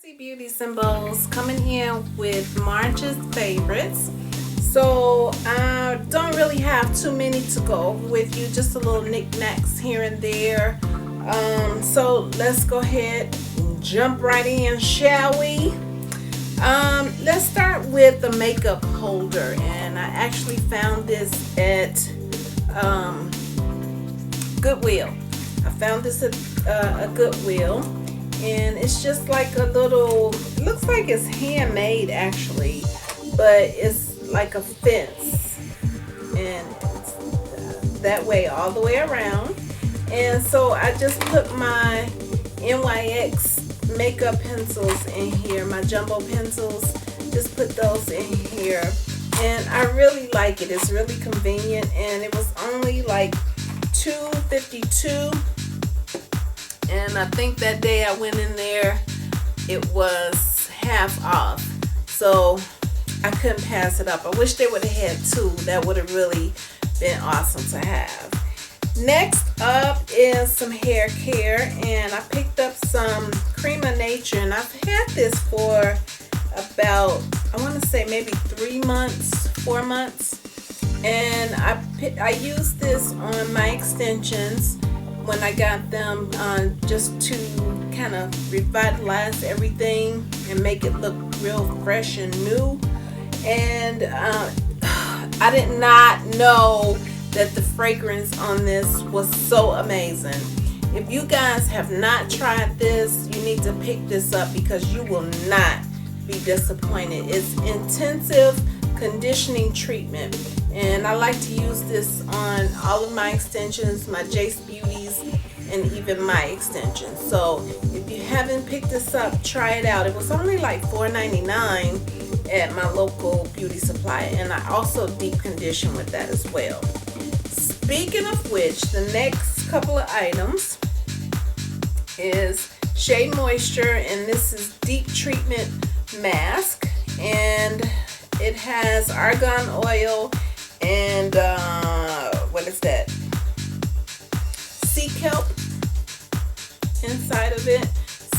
Fancy Beauties and Beaus coming here with March's favorites. So I don't really have too many to go over with you, just a little knickknacks here and there. So let's go ahead and jump right in, shall we? Let's start with the makeup holder, and I actually found this at Goodwill. I found this at a Goodwill, and it's just like a little, it looks like it's handmade actually, but it's like a fence, and it's that way all the way around. And so I just put my NYX makeup pencils in here, my jumbo pencils, just put those in here, and I really like it. It's really convenient, and it was only like $2.52, and I think that day I went in there it was half off, so I couldn't pass it up. I wish they would have had two. That would have really been awesome to have. Next up is some hair care, and I picked up some Cream of Nature, and I've had this for about, I want to say maybe 3 months, 4 months, and I used this on my extensions when I got them, just to kind of revitalize everything and make it look real fresh and new. And I did not know that the fragrance on this was so amazing. If you guys have not tried this, you need to pick this up because you will not be disappointed. It's intensive conditioning treatment, and I like to use this on all of my extensions, my Jace Beauties, and even my extensions. So if you haven't picked this up, try it out. It was only like $4.99 at my local beauty supply, and I also deep condition with that as well. Speaking of which, the next couple of items is Shea Moisture, and this is deep treatment mask, and it has argan oil and what is that, sea kelp inside of it.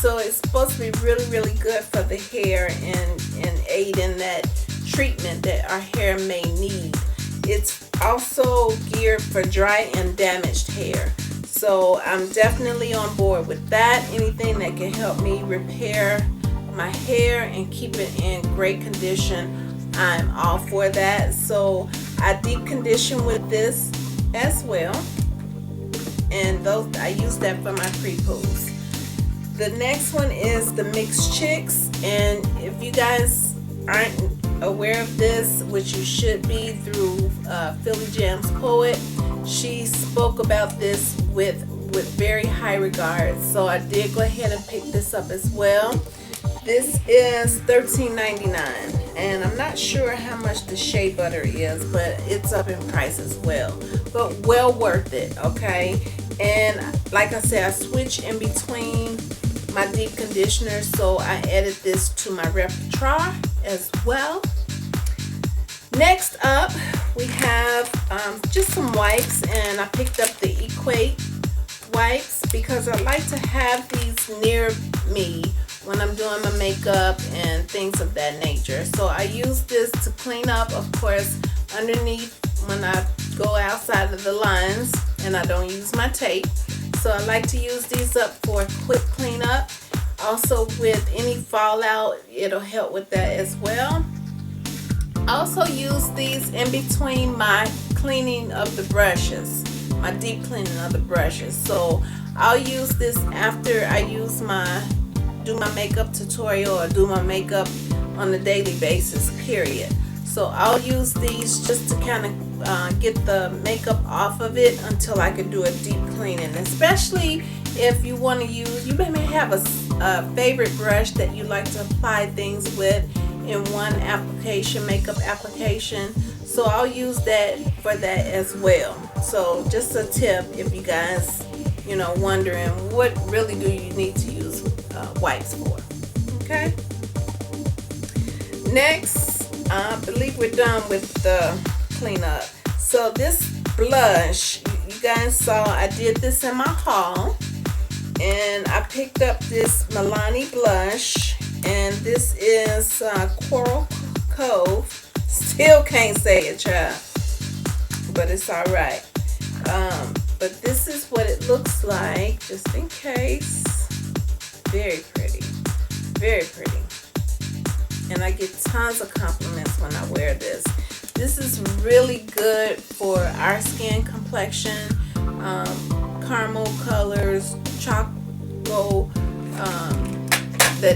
So it's supposed to be really good for the hair and aid in that treatment that our hair may need. It's also geared for dry and damaged hair, so I'm definitely on board with that. Anything that can help me repair my hair and keep it in great condition, I'm all for that. So I deep condition with this as well, and those I use that for my pre-poos. The next one is the Mixed Chicks, and if you guys aren't aware of this, which you should be through Philly Jam's Poet, she spoke about this with very high regard, so I did go ahead and pick this up as well. This is $13.99, and I'm not sure how much the shea butter is, but it's up in price as well, but well worth it, okay? And like I said, I switch in between my deep conditioner, so I added this to my repertoire as well. Next up, we have just some wipes, and I picked up the Equate wipes because I like to have these near me when I'm doing my makeup and things of that nature. So I use this to clean up, of course, underneath when I go outside of the lines and I don't use my tape. So I like to use these up for a quick cleanup. Also with any fallout, it'll help with that as well. I also use these in between my cleaning of the brushes, my deep cleaning of the brushes. So I'll use this after I do my makeup tutorial or do my makeup on a daily basis, period. So I'll use these just to kind of get the makeup off of it until I can do a deep cleaning, especially if you want to use, you may have a favorite brush that you like to apply things with in one application, makeup application. So I'll use that for that as well. So just a tip if you guys, wondering what really do you need to use wipes for. Okay. Next, I believe we're done with the cleanup. So this blush, you guys saw I did this in my haul, and I picked up this Milani blush, And this is Coral Cove. Still can't say it, child, but it's all right. But this is what it looks like, just in case. Very pretty, very pretty. And I get tons of compliments when I wear this. This is really good for our skin complexion, caramel colors, chocolate, the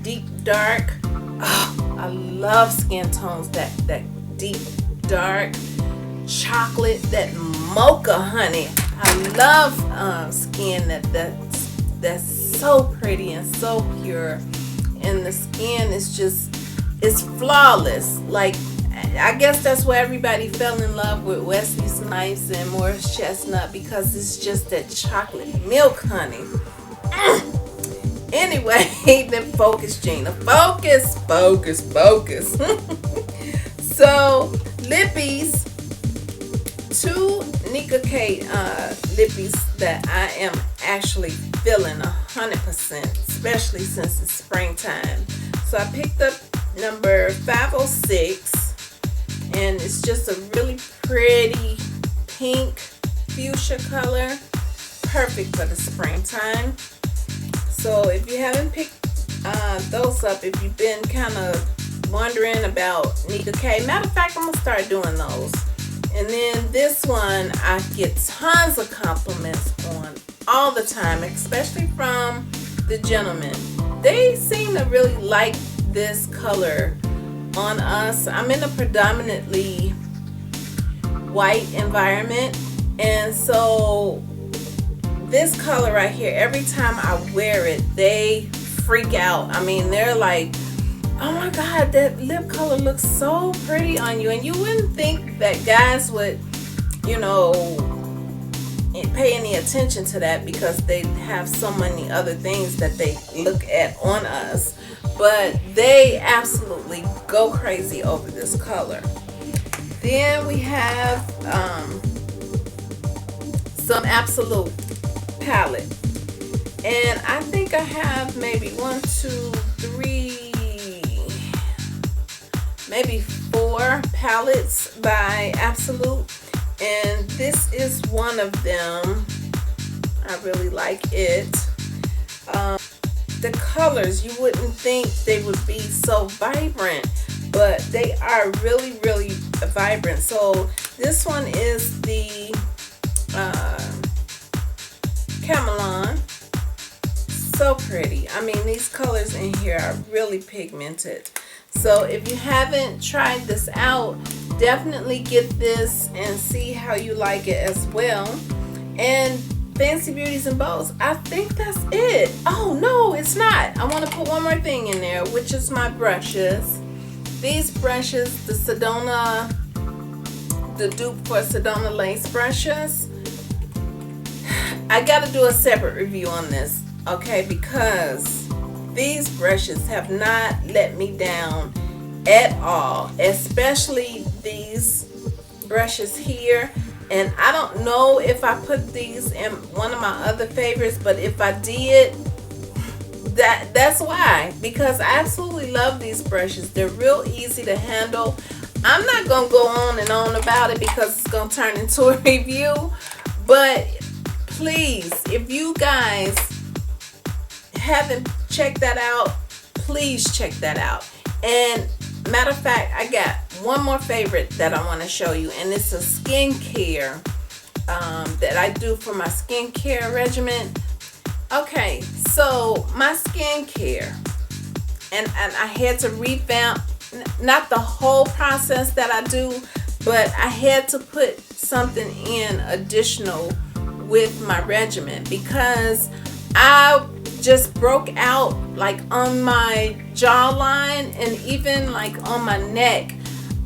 deep dark. Oh, I love skin tones that deep dark chocolate, that mocha honey. I love skin that's so pretty and so pure, and the skin is just, it's flawless. Like, I guess that's why everybody fell in love with Wesley Snipes and Morris Chestnut, because it's just that chocolate milk honey. Anyway, then focus, Gina. Focus. So, lippies. 2 Nika K lippies that I am actually feeling 100%, especially since it's springtime. So I picked up number 506, and it's just a really pretty pink fuchsia color, perfect for the springtime. So if you haven't picked those up, if you've been kind of wondering about Nika K, matter of fact, I'm gonna start doing those. And then this one I get tons of compliments on all the time, especially from the gentlemen. They seem to really like this color on us. I'm in a predominantly white environment, and so this color right here, every time I wear it, they freak out. I mean, they're like, oh my God, that lip color looks so pretty on you. And you wouldn't think that guys would, you know, pay any attention to that, because they have so many other things that they look at on us. But they absolutely go crazy over this color. Then we have some Absolute palette. And I think I have maybe 1, 2, 3, maybe 4 palettes by Absolute, and this is one of them. I really like it. The colors, you wouldn't think they would be so vibrant, but they are really, really vibrant. So this one is the Camelon. So pretty. I mean, these colors in here are really pigmented. So if you haven't tried this out, definitely get this and see how you like it as well. And Fancy Beauties and Bows, I think that's it. Oh no, it's not. I want to put one more thing in there, which is my brushes. These brushes, the Sedona, the dupe for Sedona lace brushes. I got to do a separate review on this, okay, because these brushes have not let me down at all, especially these brushes here. And I don't know if I put these in one of my other favorites, but if I did, that's why, because I absolutely love these brushes. They're real easy to handle. I'm not gonna go on and on about it because it's gonna turn into a review, but please, if you guys haven't checked that out, please check that out. And matter of fact, I got one more favorite that I want to show you, and it's a skincare that I do for my skincare regimen. Okay, so my skincare, and I had to revamp, not the whole process that I do, but I had to put something in additional with my regimen, because I just broke out like on my jawline and even like on my neck.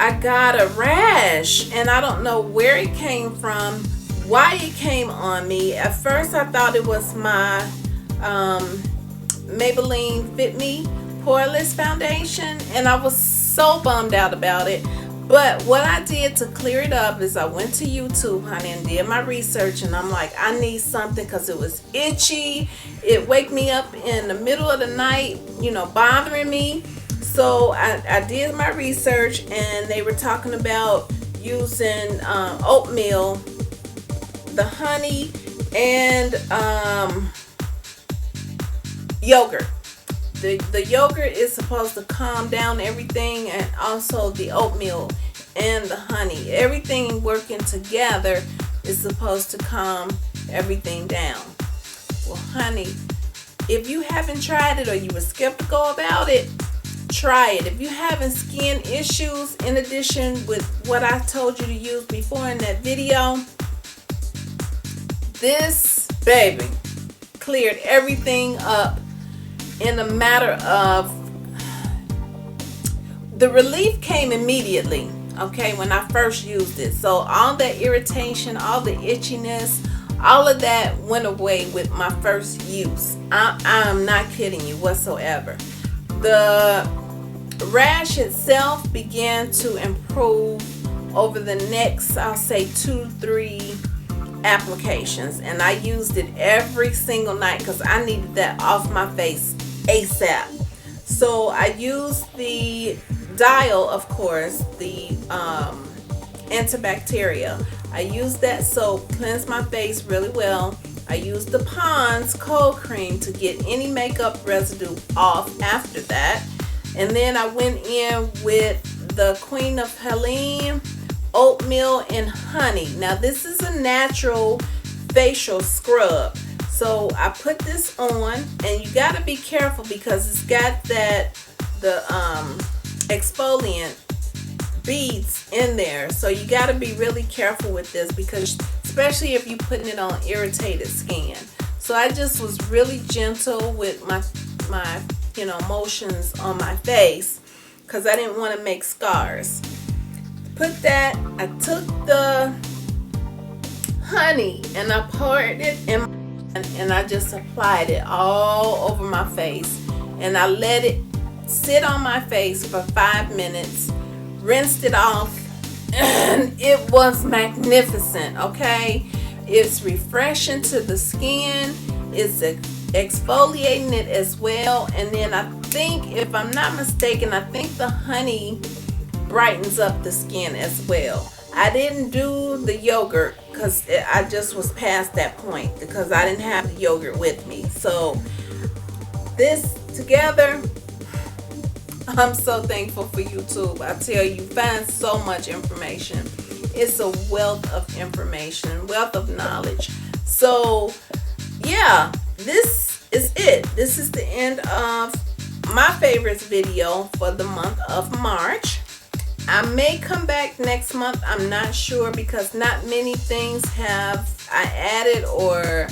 I got a rash, and I don't know where it came from, why it came on me. At first I thought it was my Maybelline Fit Me Poreless foundation, and I was so bummed out about it. But what I did to clear it up is I went to YouTube, honey, and did my research, and I'm like, I need something because it was itchy. It wake me up in the middle of the night, you know, bothering me. So I did my research, and they were talking about using oatmeal, the honey, and yogurt. The yogurt is supposed to calm down everything, and also the oatmeal and the honey. Everything working together is supposed to calm everything down. Well, honey, if you haven't tried it or you were skeptical about it, try it. If you're having skin issues, in addition with what I told you to use before in that video, this baby cleared everything up in a matter of, the relief came immediately, okay, when I first used it. So all that irritation, all the itchiness, all of that went away with my first use. I'm not kidding you whatsoever. The rash itself began to improve over the next, I'll say 2-3 applications, and I used it every single night because I needed that off my face ASAP. So I used the Dial, of course, the antibacterial. I used that soap, cleansed my face really well. I used the Pond's cold cream to get any makeup residue off after that. And then I went in with the Queen of Helene oatmeal and honey. Now this is a natural facial scrub. So I put this on, and you got to be careful because it's got the exfoliant beads in there. So you got to be really careful with this, because especially if you're putting it on irritated skin. So I just was really gentle with my motions on my face because I didn't want to make scars. Put that, I took the honey and I poured it in, and I just applied it all over my face, and I let it sit on my face for 5 minutes, rinsed it off, and it was magnificent. Okay, it's refreshing to the skin, it's exfoliating it as well. And then I think, if I'm not mistaken, I think the honey brightens up the skin as well. I didn't do the yogurt because I just was past that point because I didn't have the yogurt with me. So this together, I'm so thankful for YouTube. I tell you, find so much information. It's a wealth of information, wealth of knowledge. So yeah, this is it. This is the end of my favorites video for the month of March. I may come back next month. I'm not sure because not many things have I added or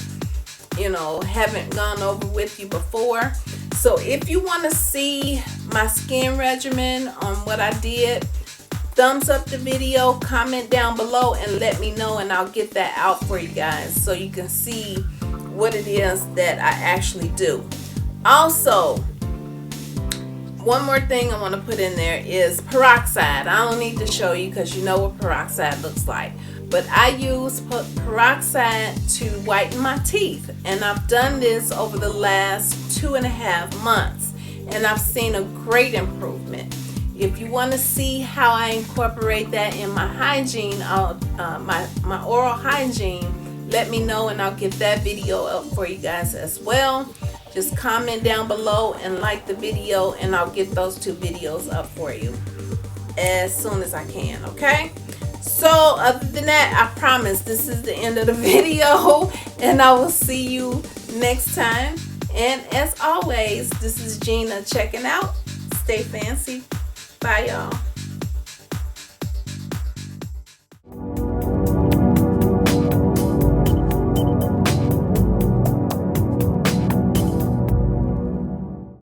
haven't gone over with you before. So if you want to see my skin regimen on what I did, thumbs up the video, comment down below and let me know, and I'll get that out for you guys so you can see what it is that I actually do. Also, one more thing I want to put in there is peroxide. I don't need to show you because you know what peroxide looks like. But I use peroxide to whiten my teeth. And I've done this over the last 2.5 months. And I've seen a great improvement. If you want to see how I incorporate that in my hygiene, my oral hygiene, let me know and I'll get that video up for you guys as well. Just comment down below and like the video, and I'll get those 2 videos up for you as soon as I can, okay? So other than that, I promise this is the end of the video, and I will see you next time. And as always, this is Gina checking out. Stay fancy. Bye, y'all.